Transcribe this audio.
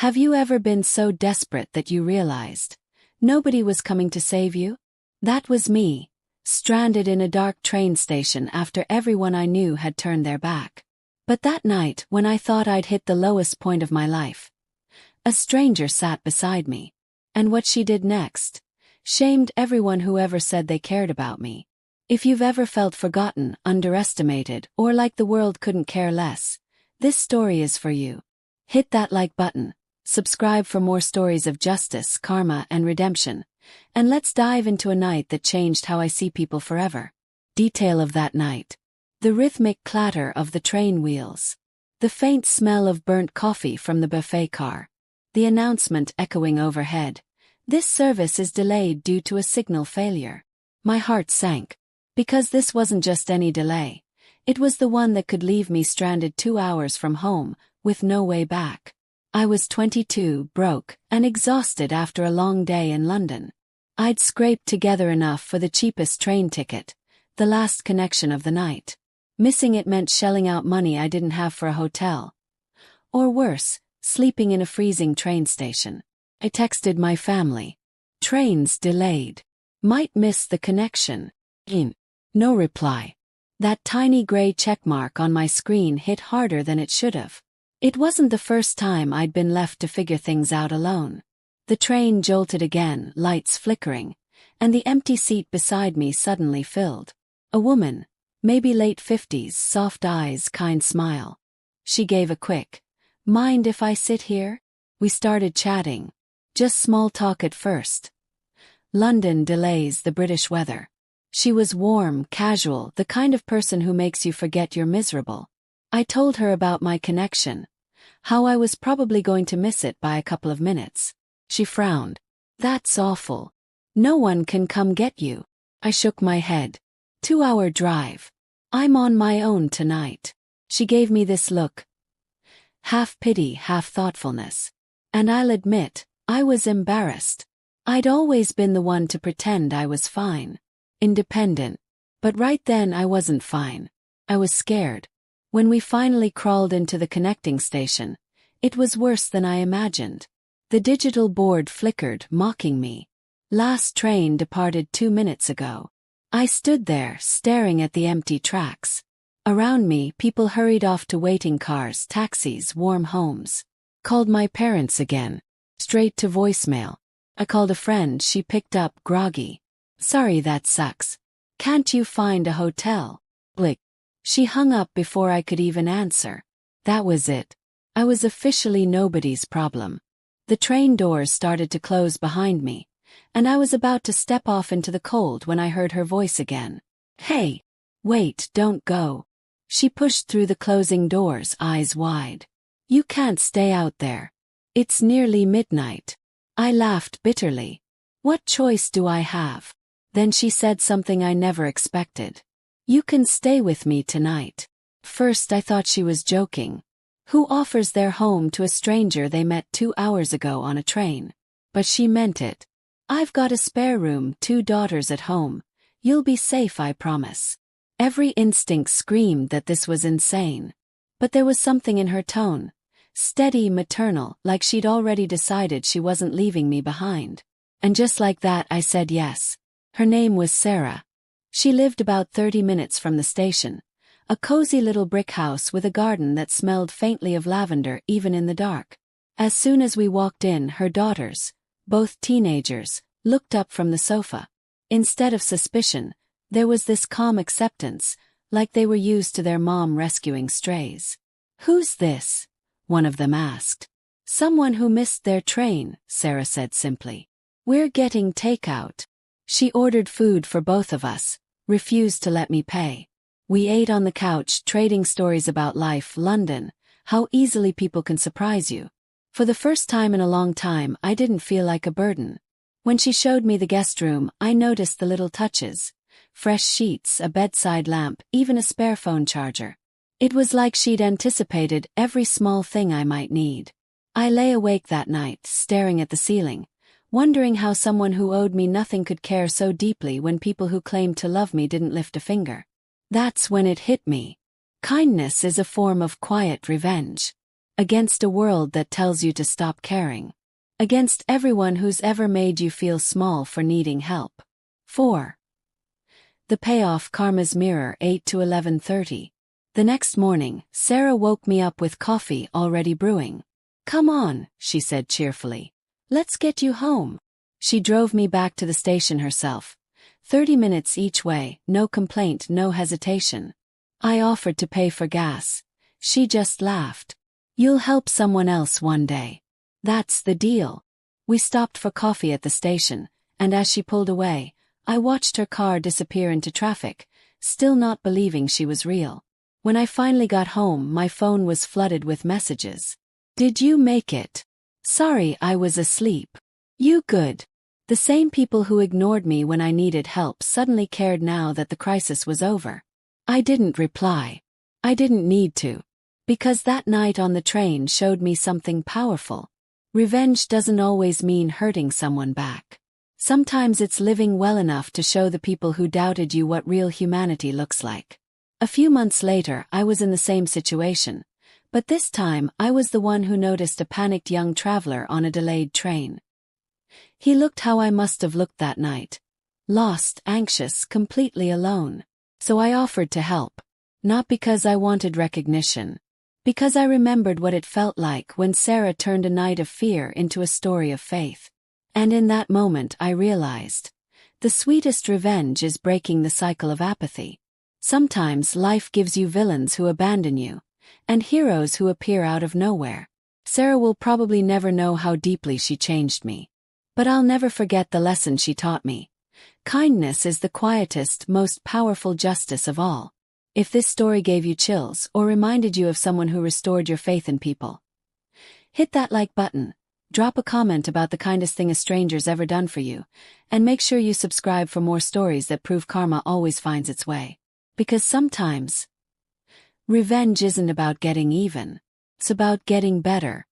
Have you ever been so desperate that you realized nobody was coming to save you? That was me, stranded in a dark train station after everyone I knew had turned their back. But that night, when I thought I'd hit the lowest point of my life, a stranger sat beside me. And what she did next shamed everyone who ever said they cared about me. If you've ever felt forgotten, underestimated, or like the world couldn't care less, this story is for you. Hit that like button, subscribe for more stories of justice, karma, and redemption, and let's dive into a night that changed how I see people forever. Detail of that night. The rhythmic clatter of the train wheels. The faint smell of burnt coffee from the buffet car. The announcement echoing overhead. This service is delayed due to a signal failure. My heart sank. Because this wasn't just any delay. It was the one that could leave me stranded 2 hours from home, with no way back. I was 22, broke, and exhausted after a long day in London. I'd scraped together enough for the cheapest train ticket, the last connection of the night. Missing it meant shelling out money I didn't have for a hotel. Or worse, sleeping in a freezing train station. I texted my family. Trains delayed. Might miss the connection. No reply. That tiny gray checkmark on my screen hit harder than it should have. It wasn't the first time I'd been left to figure things out alone. The train jolted again, lights flickering, and the empty seat beside me suddenly filled. A woman, maybe late 50s, soft eyes, kind smile. She gave a quick, "Mind if I sit here?" We started chatting. Just small talk at first. London delays, the British weather. She was warm, casual, the kind of person who makes you forget you're miserable. I told her about my connection, how I was probably going to miss it by a couple of minutes. She frowned. "That's awful. No one can come get you." I shook my head. 2-hour drive. I'm on my own tonight. She gave me this look. Half pity, half thoughtfulness. And I'll admit, I was embarrassed. I'd always been the one to pretend I was fine. Independent. But right then I wasn't fine. I was scared. When we finally crawled into the connecting station, it was worse than I imagined. The digital board flickered, mocking me. Last train departed 2 minutes ago. I stood there, staring at the empty tracks. Around me, people hurried off to waiting cars, taxis, warm homes. Called my parents again. Straight to voicemail. I called a friend, she picked up, groggy. "Sorry, that sucks. Can't you find a hotel?" Blick. She hung up before I could even answer. That was it. I was officially nobody's problem. The train doors started to close behind me, and I was about to step off into the cold when I heard her voice again. "Hey! Wait, don't go." She pushed through the closing doors, eyes wide. "You can't stay out there. It's nearly midnight." I laughed bitterly. What choice do I have? Then she said something I never expected. "You can stay with me tonight." First I thought she was joking. Who offers their home to a stranger they met 2 hours ago on a train? But she meant it. "I've got a spare room, 2 daughters at home. You'll be safe, I promise." Every instinct screamed that this was insane. But there was something in her tone. Steady, maternal, like she'd already decided she wasn't leaving me behind. And just like that I said yes. Her name was Sarah. She lived about 30 minutes from the station. A cozy little brick house with a garden that smelled faintly of lavender even in the dark. As soon as we walked in, her daughters, both teenagers, looked up from the sofa. Instead of suspicion, there was this calm acceptance, like they were used to their mom rescuing strays. "Who's this?" one of them asked. "Someone who missed their train," Sarah said simply. "We're getting takeout." She ordered food for both of us, refused to let me pay. We ate on the couch, trading stories about life, London, how easily people can surprise you. For the first time in a long time, I didn't feel like a burden. When she showed me the guest room, I noticed the little touches. Fresh sheets, a bedside lamp, even a spare phone charger. It was like she'd anticipated every small thing I might need. I lay awake that night, staring at the ceiling, wondering how someone who owed me nothing could care so deeply when people who claimed to love me didn't lift a finger. That's when it hit me. Kindness is a form of quiet revenge. against a world that tells you to stop caring, against everyone who's ever made you feel small for needing help. 4. The payoff. Karma's mirror. 8 to 11:30. The next morning, Sarah woke me up with coffee already brewing. "Come on," she said cheerfully. "Let's get you home." She drove me back to the station herself. 30 minutes each way, no complaint, no hesitation. I offered to pay for gas. She just laughed. "You'll help someone else one day. That's the deal." We stopped for coffee at the station, and as she pulled away, I watched her car disappear into traffic, still not believing she was real. When I finally got home, my phone was flooded with messages. "Did you make it? Sorry, I was asleep. You good?" The same people who ignored me when I needed help suddenly cared now that the crisis was over. I didn't reply. I didn't need to. Because that night on the train showed me something powerful. Revenge doesn't always mean hurting someone back. Sometimes it's living well enough to show the people who doubted you what real humanity looks like. A few months later, I was in the same situation, but this time I was the one who noticed a panicked young traveler on a delayed train. He looked how I must have looked that night. Lost, anxious, completely alone. So I offered to help. Not because I wanted recognition. Because I remembered what it felt like when Sarah turned a night of fear into a story of faith. And in that moment I realized, the sweetest revenge is breaking the cycle of apathy. Sometimes life gives you villains who abandon you, and heroes who appear out of nowhere. Sarah will probably never know how deeply she changed me. But I'll never forget the lesson she taught me. Kindness is the quietest, most powerful justice of all. If this story gave you chills or reminded you of someone who restored your faith in people, hit that like button. Drop a comment about the kindest thing a stranger's ever done for you, and make sure you subscribe for more stories that prove karma always finds its way. Because sometimes, revenge isn't about getting even. It's about getting better.